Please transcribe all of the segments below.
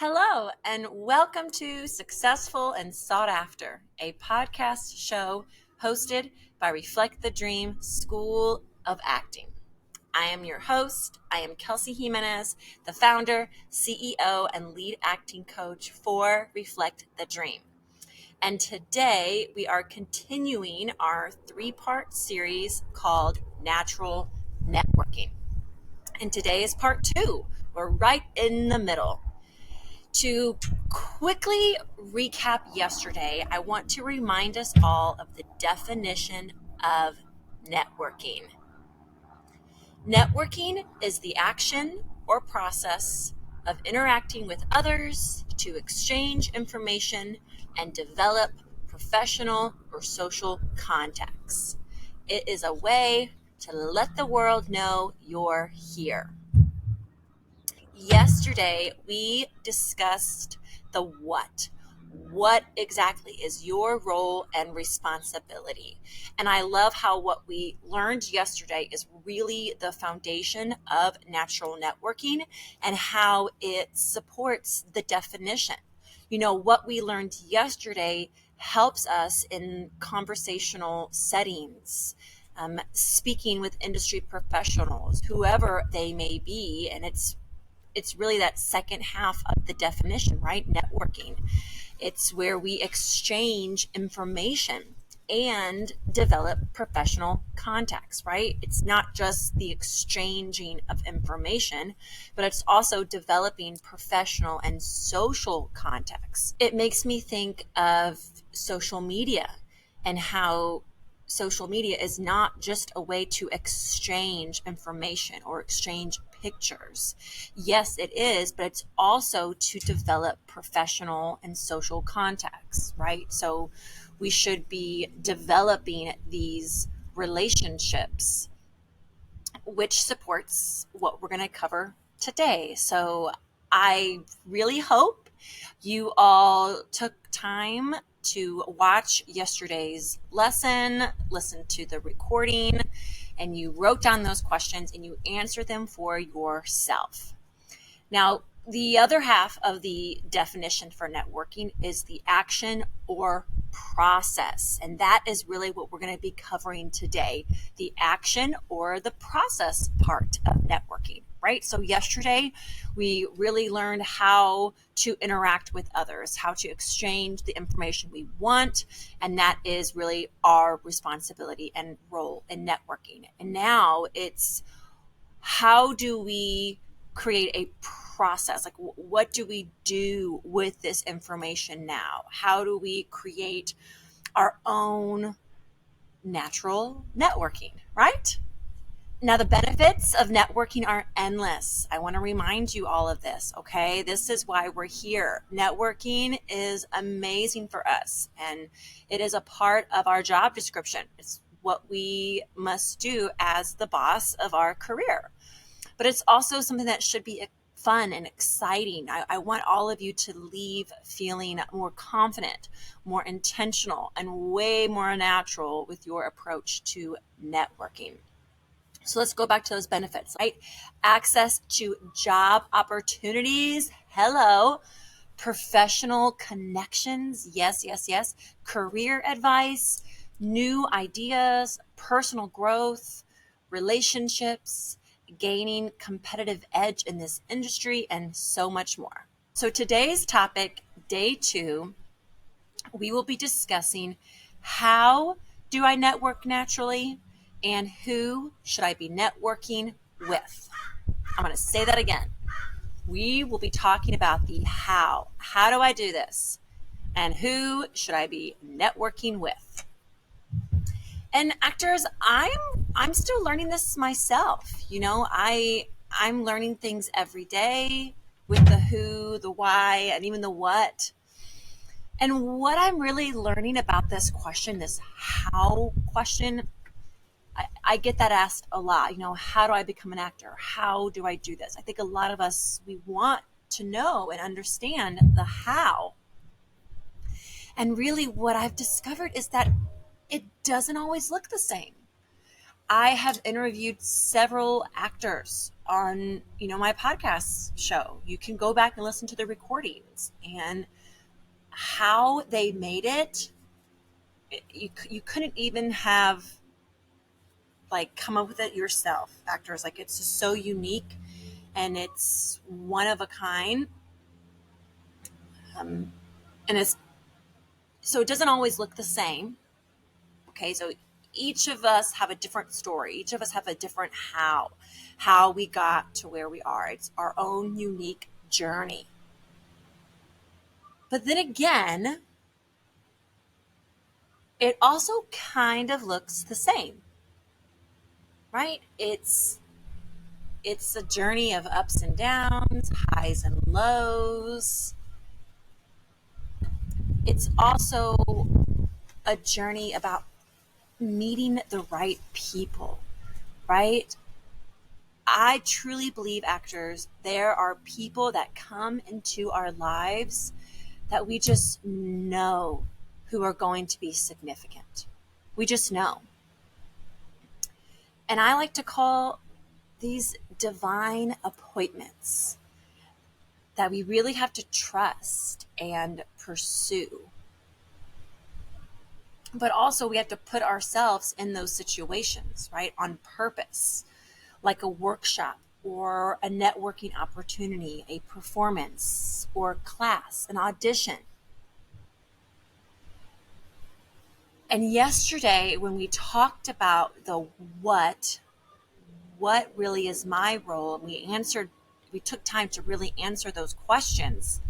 Hello, and welcome to Successful and Sought After, a podcast show hosted by Reflect the Dream School of Acting. I am your host. I am Kelsey Jimenez, the founder, CEO, and lead acting coach for Reflect the Dream. And today we are continuing our three-part series called Natural Networking. And today is part 2. We're right in the middle. To quickly recap yesterday, I want to remind us all of the definition of networking. Networking is the action or process of interacting with others to exchange information and develop professional or social contacts. It is a way to let the world know you're here. Yesterday, we discussed the what. What exactly is your role and responsibility? And I love how what we learned yesterday is really the foundation of natural networking and how it supports the definition. You know, what we learned yesterday helps us in conversational settings, speaking with industry professionals, whoever they may be, and it's really that second half of the definition, right? Networking. It's where we exchange information and develop professional contacts, right? It's not just the exchanging of information, but it's also developing professional and social contacts. It makes me think of social media and how social media is not just a way to exchange information or exchange pictures. Yes, it is, but it's also to develop professional and social contacts, right? So we should be developing these relationships, which supports what we're going to cover today. So I really hope you all took time to watch yesterday's lesson, listen to the recording, and you wrote down those questions and you answered them for yourself. Now, the other half of the definition for networking is the action or process. And that is really what we're going to be covering today, the action or the process part of networking, right? So yesterday, we really learned how to interact with others, how to exchange the information we want. And that is really our responsibility and role in networking. And now it's how do we create a process? Like, what do we do with this information now? How do we create our own natural networking, right? Now, the benefits of networking are endless. I want to remind you all of this, okay? This is why we're here. Networking is amazing for us, and it is a part of our job description. It's what we must do as the boss of our career. But it's also something that should be fun and exciting. I want all of you to leave feeling more confident, more intentional, and way more natural with your approach to networking. So let's go back to those benefits, right? Access to job opportunities. Hello. Professional connections. Yes, yes, yes. Career advice, new ideas, personal growth, relationships, gaining competitive edge in this industry, and so much more. So today's topic, day 2, we will be discussing how do I network naturally and who should I be networking with. I'm going to say that again. We will be talking about the how. How do I do this? And who should I be networking with? And actors, I'm still learning this myself. You know, I'm learning things every day with the who, the why, and even the what. And what I'm really learning about this question, this how question, I get that asked a lot. You know, how do I become an actor? How do I do this? I think a lot of us, we want to know and understand the how. And really what I've discovered is that it doesn't always look the same. I have interviewed several actors on, my podcast show. You can go back and listen to the recordings and how they made it. You couldn't even have like come up with it yourself. Actors, like, it's just so unique and it's one of a kind. And it's so it doesn't always look the same. Okay, so each of us have a different story. Each of us have a different how we got to where we are. It's our own unique journey. But then again, it also kind of looks the same, right? It's a journey of ups and downs, highs and lows. It's also a journey about meeting the right people, right? I truly believe, actors, there are people that come into our lives that we just know who are going to be significant. We just know. And I like to call these divine appointments that we really have to trust and pursue. But also we have to put ourselves in those situations, right? On purpose, like a workshop or a networking opportunity, a performance or class, an audition. And yesterday, when we talked about the what really is my role, and we took time to really answer those questions.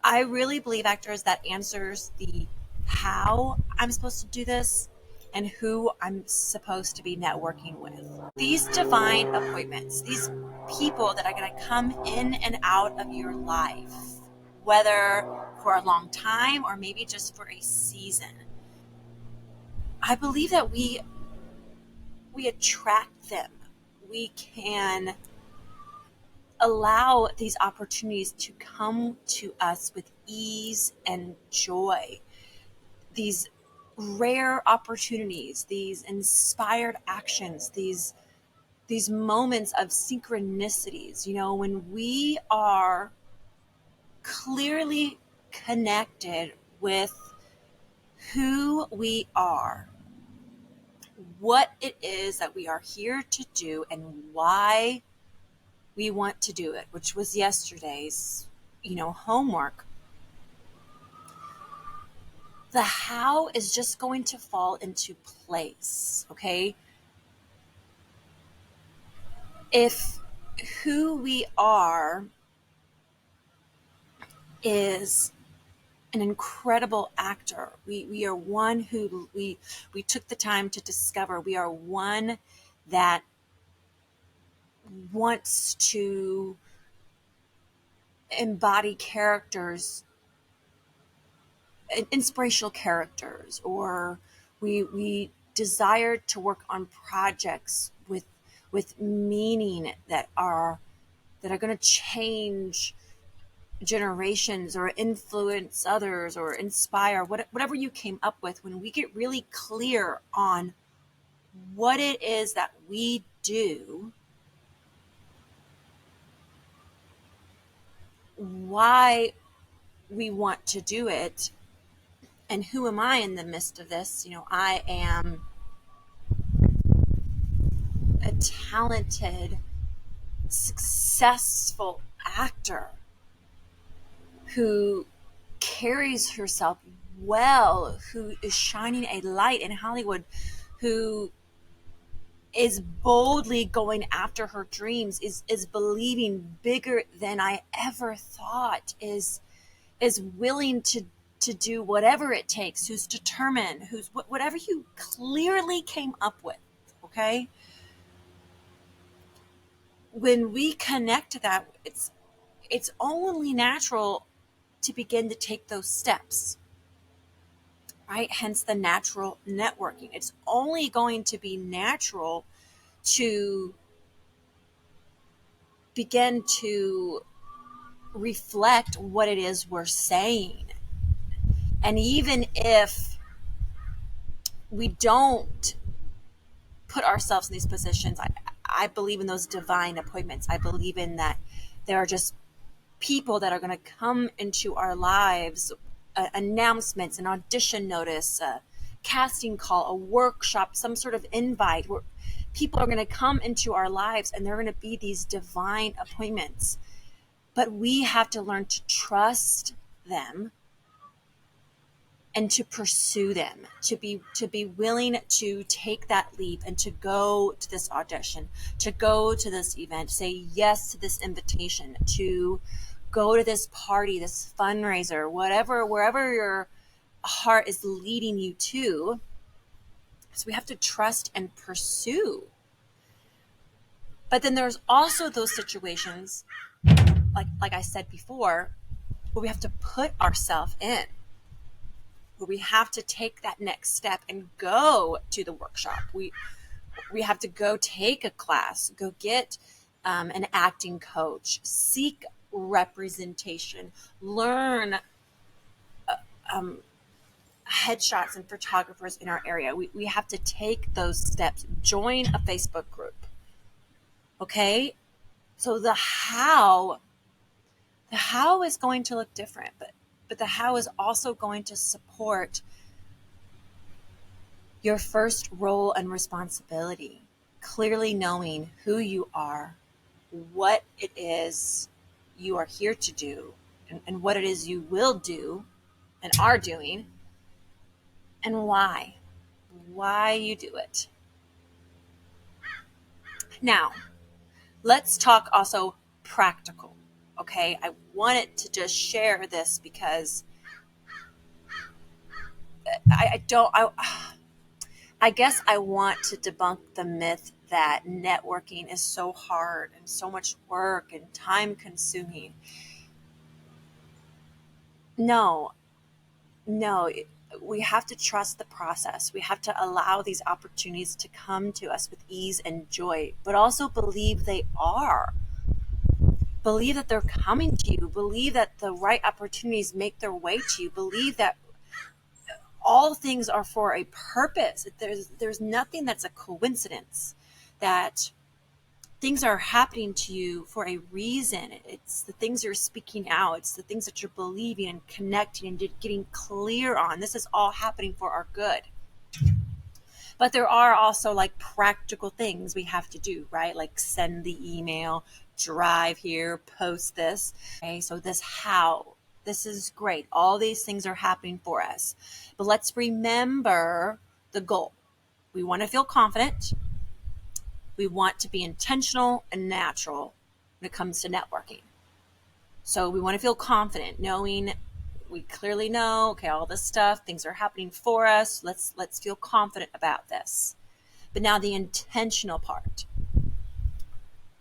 I really believe, actors, that answers the how I'm supposed to do this and who I'm supposed to be networking with. These divine appointments, these people that are going to come in and out of your life, whether for a long time or maybe just for a season. I believe that we attract them. We can allow these opportunities to come to us with ease and joy. These rare opportunities, these inspired actions, these moments of synchronicities, when we are clearly connected with who we are, what it is that we are here to do, and why we want to do it, which was yesterday's, homework. The how is just going to fall into place, okay? If who we are is an incredible actor, we are one who we took the time to discover. We are one that wants to embody characters, inspirational characters, or we desire to work on projects with meaning that are going to change generations or influence others or inspire, whatever you came up with. When we get really clear on what it is that we do, why we want to do it, and who am I in the midst of this? I am a talented, successful actor who carries herself well, who is shining a light in Hollywood, who is boldly going after her dreams, is believing bigger than I ever thought, is willing to do whatever it takes, who's determined, who's whatever you clearly came up with, okay? When we connect to that, it's only natural to begin to take those steps, right? Hence the natural networking. It's only going to be natural to begin to reflect what it is we're saying. And even if we don't put ourselves in these positions, I believe in those divine appointments. I believe in that there are just people that are going to come into our lives, announcements, an audition notice, a casting call, a workshop, some sort of invite where people are going to come into our lives, and they're going to be these divine appointments. But we have to learn to trust them and to pursue them, to be willing to take that leap and to go to this audition, to go to this event, say yes to this invitation, to go to this party, this fundraiser, whatever, wherever your heart is leading you to. So we have to trust and pursue. But then there's also those situations, like I said before, where we have to put ourselves in, where we have to take that next step and go to the workshop. We have to go take a class, go get an acting coach, seek representation, learn headshots and photographers in our area. We have to take those steps, join a Facebook group. Okay? So the how is going to look different, but the how is also going to support your first role and responsibility, clearly knowing who you are, what it is you are here to do, and what it is you will do and are doing, and why you do it. Now, let's talk also practical, okay? I wanted to just share this because I guess I want to debunk the myth that networking is so hard and so much work and time consuming. No, we have to trust the process. We have to allow these opportunities to come to us with ease and joy, but also believe they are. Believe that they're coming to you. Believe that the right opportunities make their way to you. Believe that all things are for a purpose. There's nothing that's a coincidence, that things are happening to you for a reason. It's the things you're speaking out. It's the things that you're believing and connecting and getting clear on. This is all happening for our good. But there are also like practical things we have to do, right? Like send the email, drive here, post this. Okay, so this is great. All these things are happening for us. But let's remember the goal. We want to feel confident. We want to be intentional and natural when it comes to networking. So we want to feel confident, knowing we clearly know, okay, all this stuff, things are happening for us. Let's feel confident about this. But now the intentional part.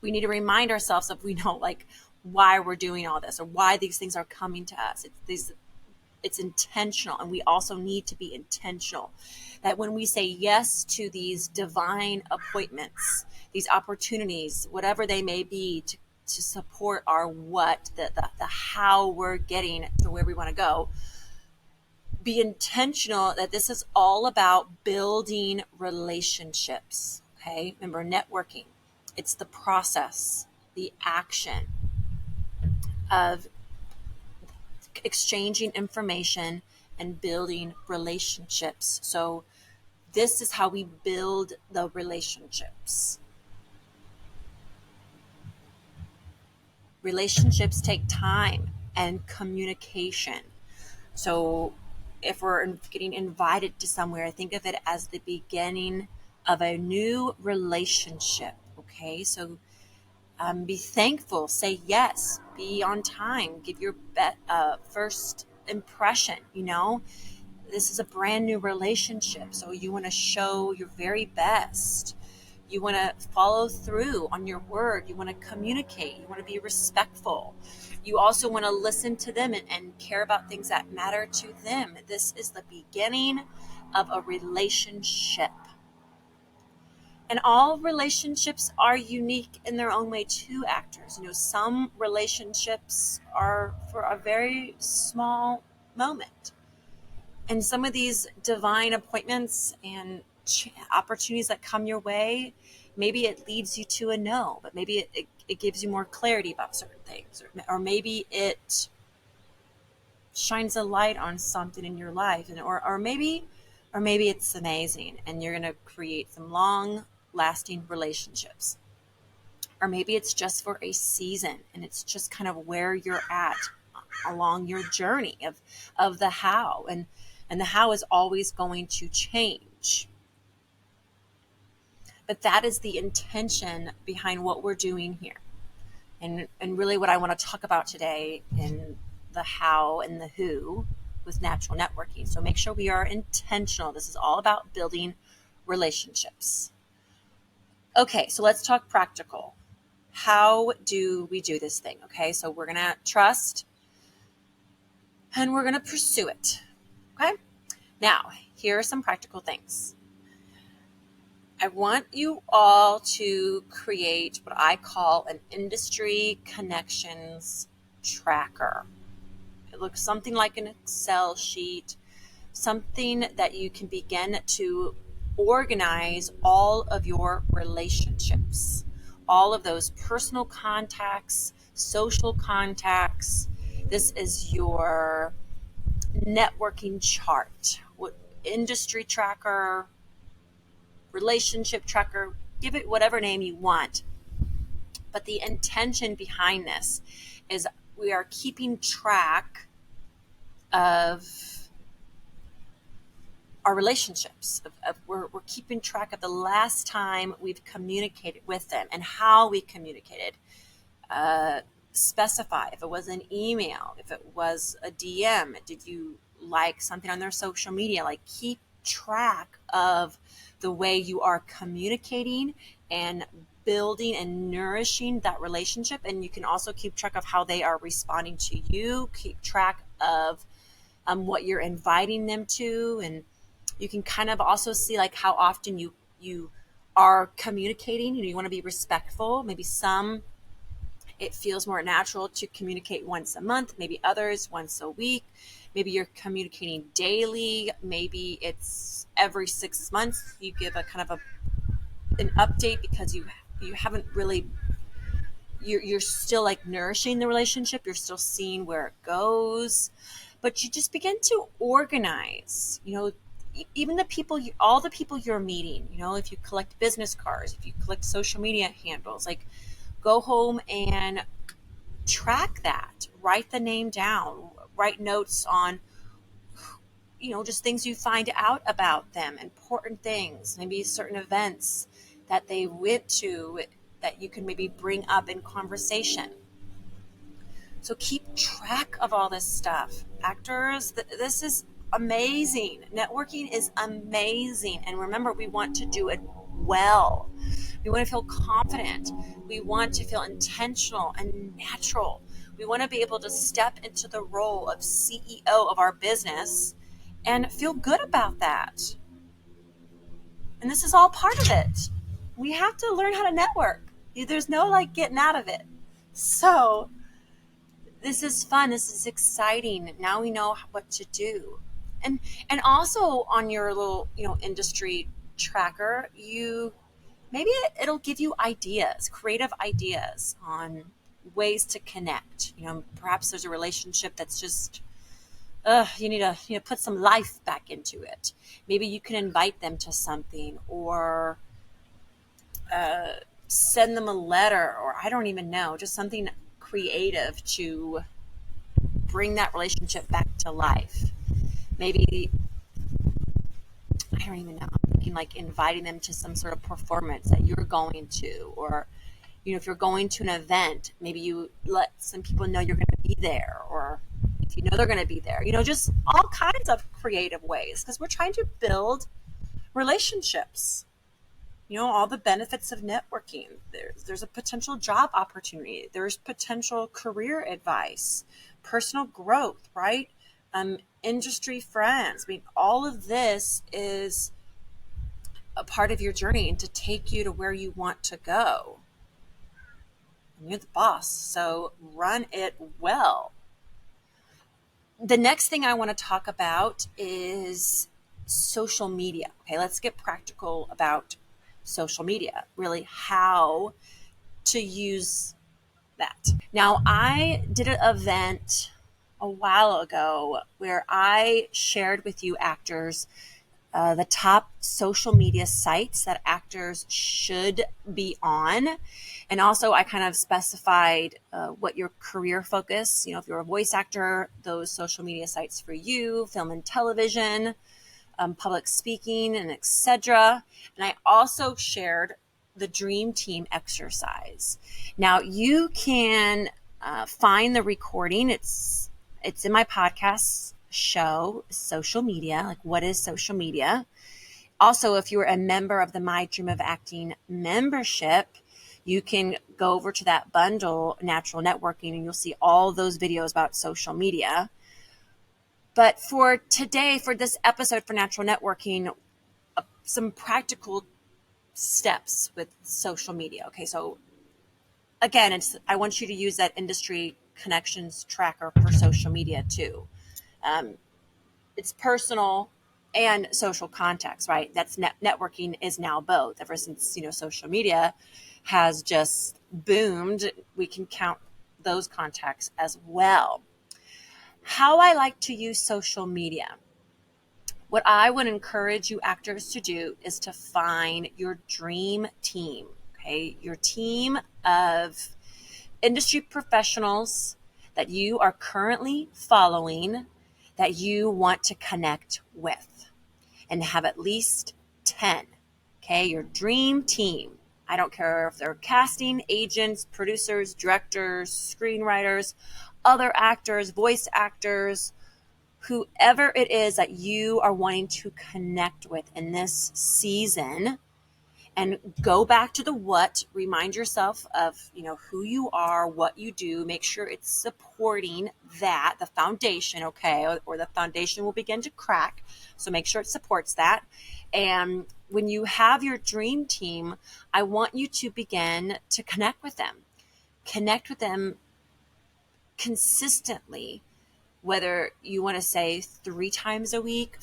We need to remind ourselves of, we know, like, why we're doing all this or why these things are coming to us. It's intentional, and we also need to be intentional. That when we say yes to these divine appointments, these opportunities, whatever they may be, to support our what, the how we're getting to where we want to go, be intentional that this is all about building relationships. Okay, remember, networking, it's the process, the action of exchanging information and building relationships. So this is how we build the relationships. Relationships take time and communication. So if we're getting invited to somewhere, think of it as the beginning of a new relationship. Okay, so be thankful, say yes, be on time, give your first impression. This is a brand new relationship, so you want to show your very best. You want to follow through on your word. You want to communicate. You want to be respectful. You also want to listen to them and care about things that matter to them. This is the beginning of a relationship. And all relationships are unique in their own way too, actors. Some relationships are for a very small moment. And some of these divine appointments and opportunities that come your way, maybe it leads you to a no, but maybe it gives you more clarity about certain things, or maybe it shines a light on something in your life, and or maybe it's amazing and you're going to create some long lasting relationships, or maybe it's just for a season and it's just kind of where you're at along your journey of the how, and the how is always going to change, but that is the intention behind what we're doing here. And really what I want to talk about today in the how and the who with natural networking. So make sure we are intentional. This is all about building relationships. Okay, so let's talk practical. How do we do this thing? Okay, so we're going to trust and we're going to pursue it. Okay, now here are some practical things. I want you all to create what I call an industry connections tracker. It looks something like an Excel sheet, something that you can begin to organize all of your relationships, all of those personal contacts, social contacts. This is your networking chart, what industry tracker, relationship tracker, give it whatever name you want. But the intention behind this is we are keeping track of our relationships. We're keeping track of the last time we've communicated with them and how we communicated. Specify if it was an email, if it was a DM, did you like something on their social media? Like, keep track of the way you are communicating and building and nourishing that relationship. And you can also keep track of how they are responding to you, keep track of what you're inviting them to, and you can kind of also see like how often you are communicating. You want to be respectful. Maybe some it feels more natural to communicate once a month, maybe others once a week. Maybe you're communicating daily. Maybe it's every 6 months you give a kind of an update because you haven't really, you're still like nourishing the relationship. You're still seeing where it goes, but you just begin to organize, even all the people you're meeting, if you collect business cards, if you collect social media handles, like go home and track that, write the name down, write notes on, just things you find out about them, important things, maybe certain events that they went to that you can maybe bring up in conversation. So keep track of all this stuff. Actors, this is amazing. Networking is amazing. And remember, we want to do it well. We want to feel confident. We want to feel intentional and natural. We want to be able to step into the role of CEO of our business and feel good about that. And this is all part of it. We have to learn how to network. There's no like getting out of it. So this is fun. This is exciting. Now we know what to do. And also on your little, industry tracker, maybe it'll give you ideas, creative ideas on ways to connect. Perhaps there's a relationship that's just you need to put some life back into it. Maybe you can invite them to something, or send them a letter, or I don't even know, just something creative to bring that relationship back to life. Maybe, I don't even know, I'm thinking like inviting them to some sort of performance that you're going to, or if you're going to an event, maybe you let some people know you're going to be there, or if you know they're going to be there, just all kinds of creative ways, because we're trying to build relationships. All the benefits of networking. There's a potential job opportunity. There's potential career advice, personal growth, right? Industry friends. I mean, all of this is a part of your journey and to take you to where you want to go. And you're the boss, so run it well. The next thing I want to talk about is social media. Okay, let's get practical about social media, really how to use that. Now, I did an event a while ago where I shared with you actors the top social media sites that actors should be on. And also, I kind of specified what your career focus, if you're a voice actor, those social media sites for you, film and television, public speaking, and etc. And I also shared the Dream Team exercise. Now, you can find the recording. It's in my podcast show, Social Media. Like, what is social media? Also, if you're a member of the My Dream of Acting membership, you can go over to that bundle, Natural Networking, and you'll see all those videos about social media. But for today, for this episode for Natural Networking, some practical steps with social media. Okay, so again, I want you to use that industry connections tracker for social media too. It's personal and social context, right? That's networking is now both. Ever since social media has just boomed, we can count those contacts as well. How I like to use social media. What I would encourage you actors to do is to find your dream team, okay? Your team of industry professionals that you are currently following, that you want to connect with, and have at least 10, okay? Your dream team. I don't care if they're casting agents, producers, directors, screenwriters, other actors, voice actors, whoever it is that you are wanting to connect with in this season, and go back to the what. Remind yourself of who you are, what you do. Make sure it's supporting that, the foundation, okay, or the foundation will begin to crack. So make sure it supports that. And when you have your dream team, I want you to begin to connect with them consistently, whether you want to say 3 times a week,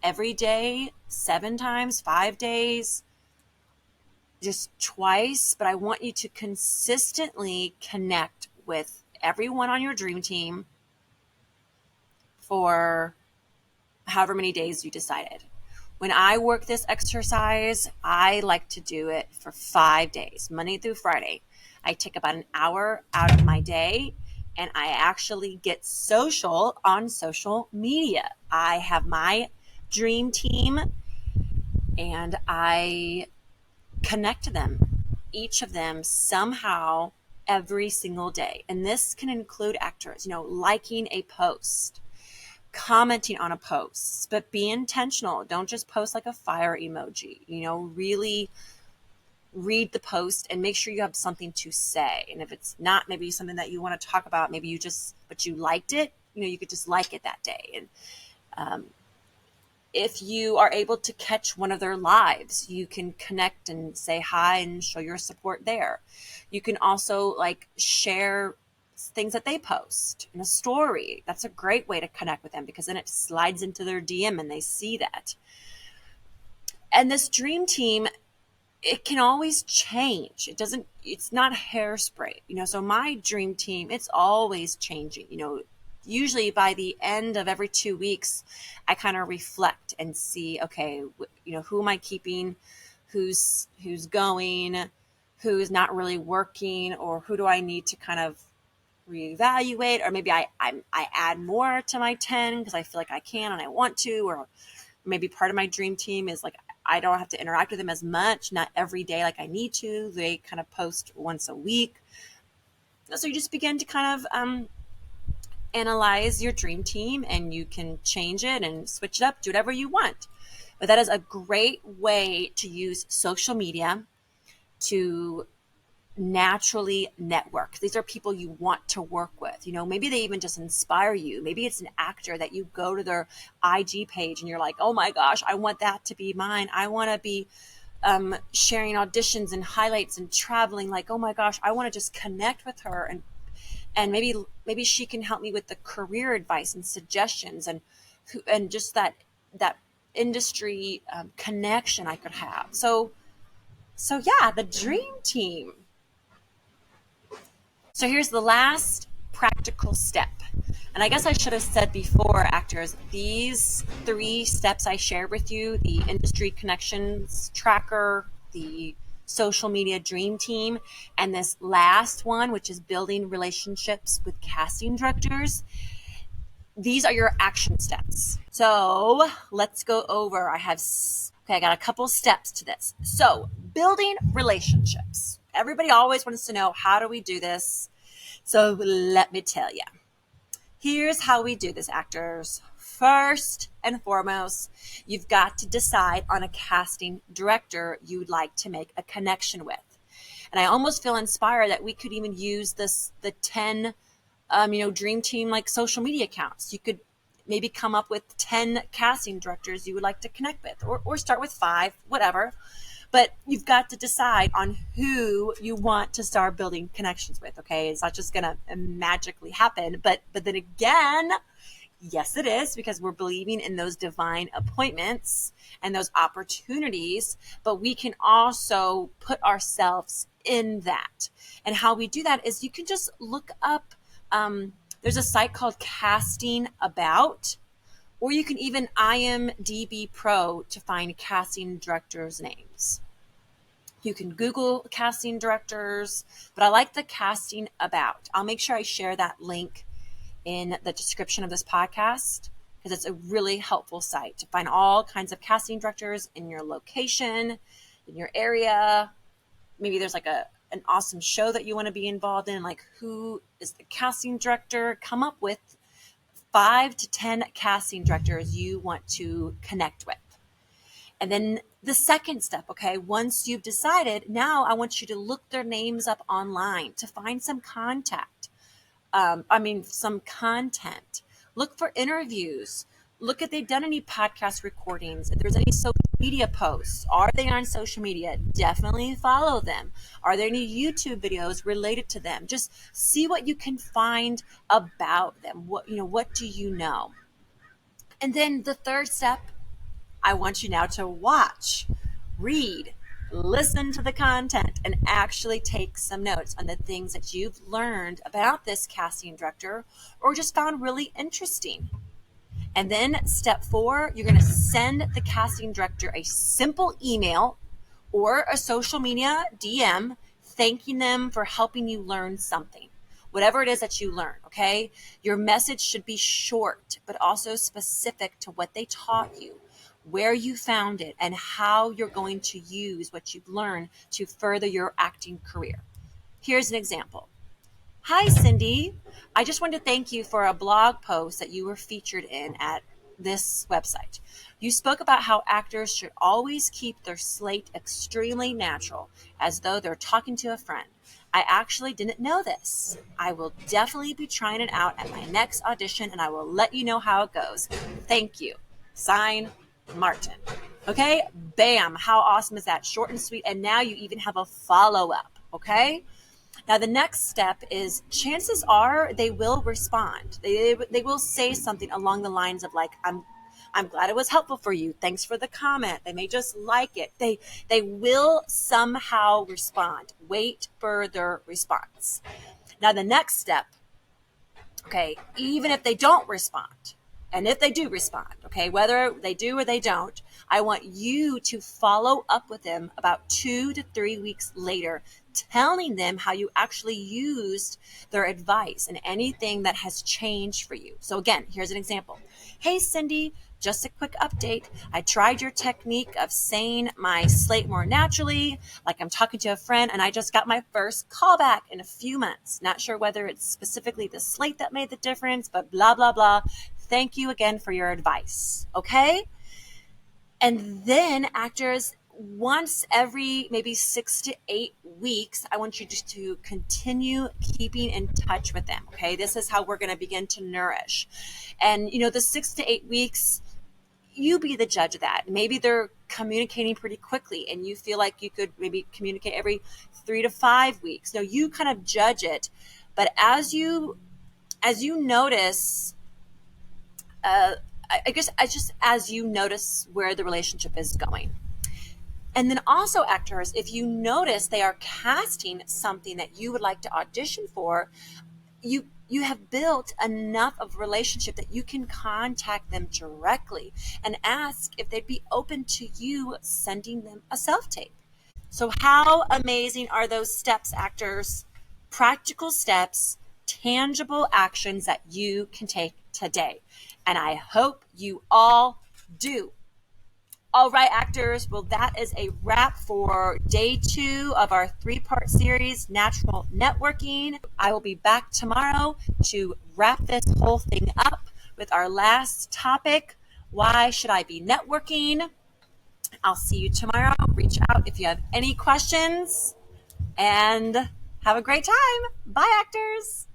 every day, 7 times, 5 days, just twice. But I want you to consistently connect with everyone on your dream team for however many days you decided. When I work this exercise, I like to do it for 5 days, Monday through Friday. I take about an hour out of my day and I actually get social on social media. I have my dream team and I connect to them, each of them somehow every single day. And this can include actors, liking a post, commenting on a post, but be intentional. Don't just post like a fire emoji, really read the post and make sure you have something to say. And if it's not maybe something that you want to talk about, maybe but you liked it, you could just like it that day. And if you are able to catch one of their lives, you can connect and say hi and show your support there. You can also share things that they post in a story. That's a great way to connect with them, because then it slides into their DM and they see that. And this dream team, it can always change. It's not hairspray, so my dream team, it's always changing. Usually by the end of every 2 weeks, I kind of reflect and see, okay, who am I keeping, who's going, who's not really working, or who do I need to kind of reevaluate, or maybe I add more to my 10 because I feel like I can and I want to, or maybe part of my dream team is I don't have to interact with them as much, not every day like I need to. They kind of post once a week. So you just begin to kind of analyze your dream team, and you can change it and switch it up, do whatever you want. But that is a great way to use social media to naturally network. These are people you want to work with. Maybe they even just inspire you. Maybe it's an actor that you go to their IG page and you're like, oh my gosh, I want that to be mine. I want to be sharing auditions and highlights and traveling. Oh my gosh, I want to just connect with her, and maybe she can help me with the career advice and suggestions, and just that industry connection I could have. So yeah, the dream team. So here's the last practical step. And I guess I should have said before, actors, these 3 steps I shared with you, the industry connections tracker, the social media dream team, and this last one, which is building relationships with casting directors, these are your action steps. So let's go over. I got a couple steps to this. So building relationships. Everybody always wants to know, how do we do this? So let me tell you. Here's how we do this, actors. First and foremost, you've got to decide on a casting director you'd like to make a connection with. And I almost feel inspired that we could even use the 10 dream team like social media accounts. You could maybe come up with 10 casting directors you would like to connect with, or start with 5, whatever. But you've got to decide on who you want to start building connections with. Okay, it's not just gonna magically happen, but then again, yes, it is, because we're believing in those divine appointments and those opportunities, but we can also put ourselves in that. And how we do that is you can just look up, there's a site called Casting About, or you can even IMDb Pro to find casting directors' names. You can Google casting directors, but I like the Casting About. I'll make sure I share that link in the description of this podcast, because it's a really helpful site to find all kinds of casting directors in your location, in your area. Maybe there's like an awesome show that you want to be involved in, like who is the casting director? Come up with 5 to 10 casting directors you want to connect with. And then the second step, okay, once you've decided, now I want you to look their names up online to find some some content. Look for interviews. Look if they've done any podcast recordings. If there's any social media posts, are they on social media? Definitely follow them. Are there any YouTube videos related to them? Just see what you can find about them. What do you know? And then the third step, I want you now to watch, read, listen to the content, and actually take some notes on the things that you've learned about this casting director or just found really interesting. And then step 4, you're going to send the casting director a simple email or a social media DM thanking them for helping you learn something. Whatever it is that you learn, okay? Your message should be short, but also specific to what they taught you, where you found it, and how you're going to use what you've learned to further your acting career. Here's an example. Hi, Cindy. I just wanted to thank you for a blog post that you were featured in at this website. You spoke about how actors should always keep their slate extremely natural, as though they're talking to a friend. I actually didn't know this. I will definitely be trying it out at my next audition, and I will let you know how it goes. Thank you. Sign, Martin. Okay, bam. How awesome is that? Short and sweet. And now you even have a follow-up, okay? Now, the next step is, chances are they will respond. They will say something along the lines of like, I'm glad it was helpful for you. Thanks for the comment. They may just like it. They will somehow respond. Wait for their response. Now, the next step, okay, even if they don't respond, and if they do respond, okay, whether they do or they don't, I want you to follow up with them about 2 to 3 weeks later, telling them how you actually used their advice and anything that has changed for you. So again, here's an example. Hey, Cindy, just a quick update. I tried your technique of saying my slate more naturally, like I'm talking to a friend, and I just got my first callback in a few months. Not sure whether it's specifically the slate that made the difference, but blah, blah, blah. Thank you again for your advice. Okay? And then actors, once every maybe 6 to 8 weeks, I want you just to continue keeping in touch with them. Okay? This is how we're going to begin to nourish. And, the 6 to 8 weeks, you be the judge of that. Maybe they're communicating pretty quickly and you feel like you could maybe communicate every 3 to 5 weeks. No, you kind of judge it. But as you notice I guess I just as you notice where the relationship is going. And then also, actors, if you notice they are casting something that you would like to audition for, you have built enough of a relationship that you can contact them directly and ask if they'd be open to you sending them a self-tape. So how amazing are those steps, actors? Practical steps, tangible actions that you can take today. And I hope you all do. All right, actors. Well, that is a wrap for day 2 of our 3-part series, Natural Networking. I will be back tomorrow to wrap this whole thing up with our last topic. Why should I be networking? I'll see you tomorrow. Reach out if you have any questions, and have a great time. Bye, actors.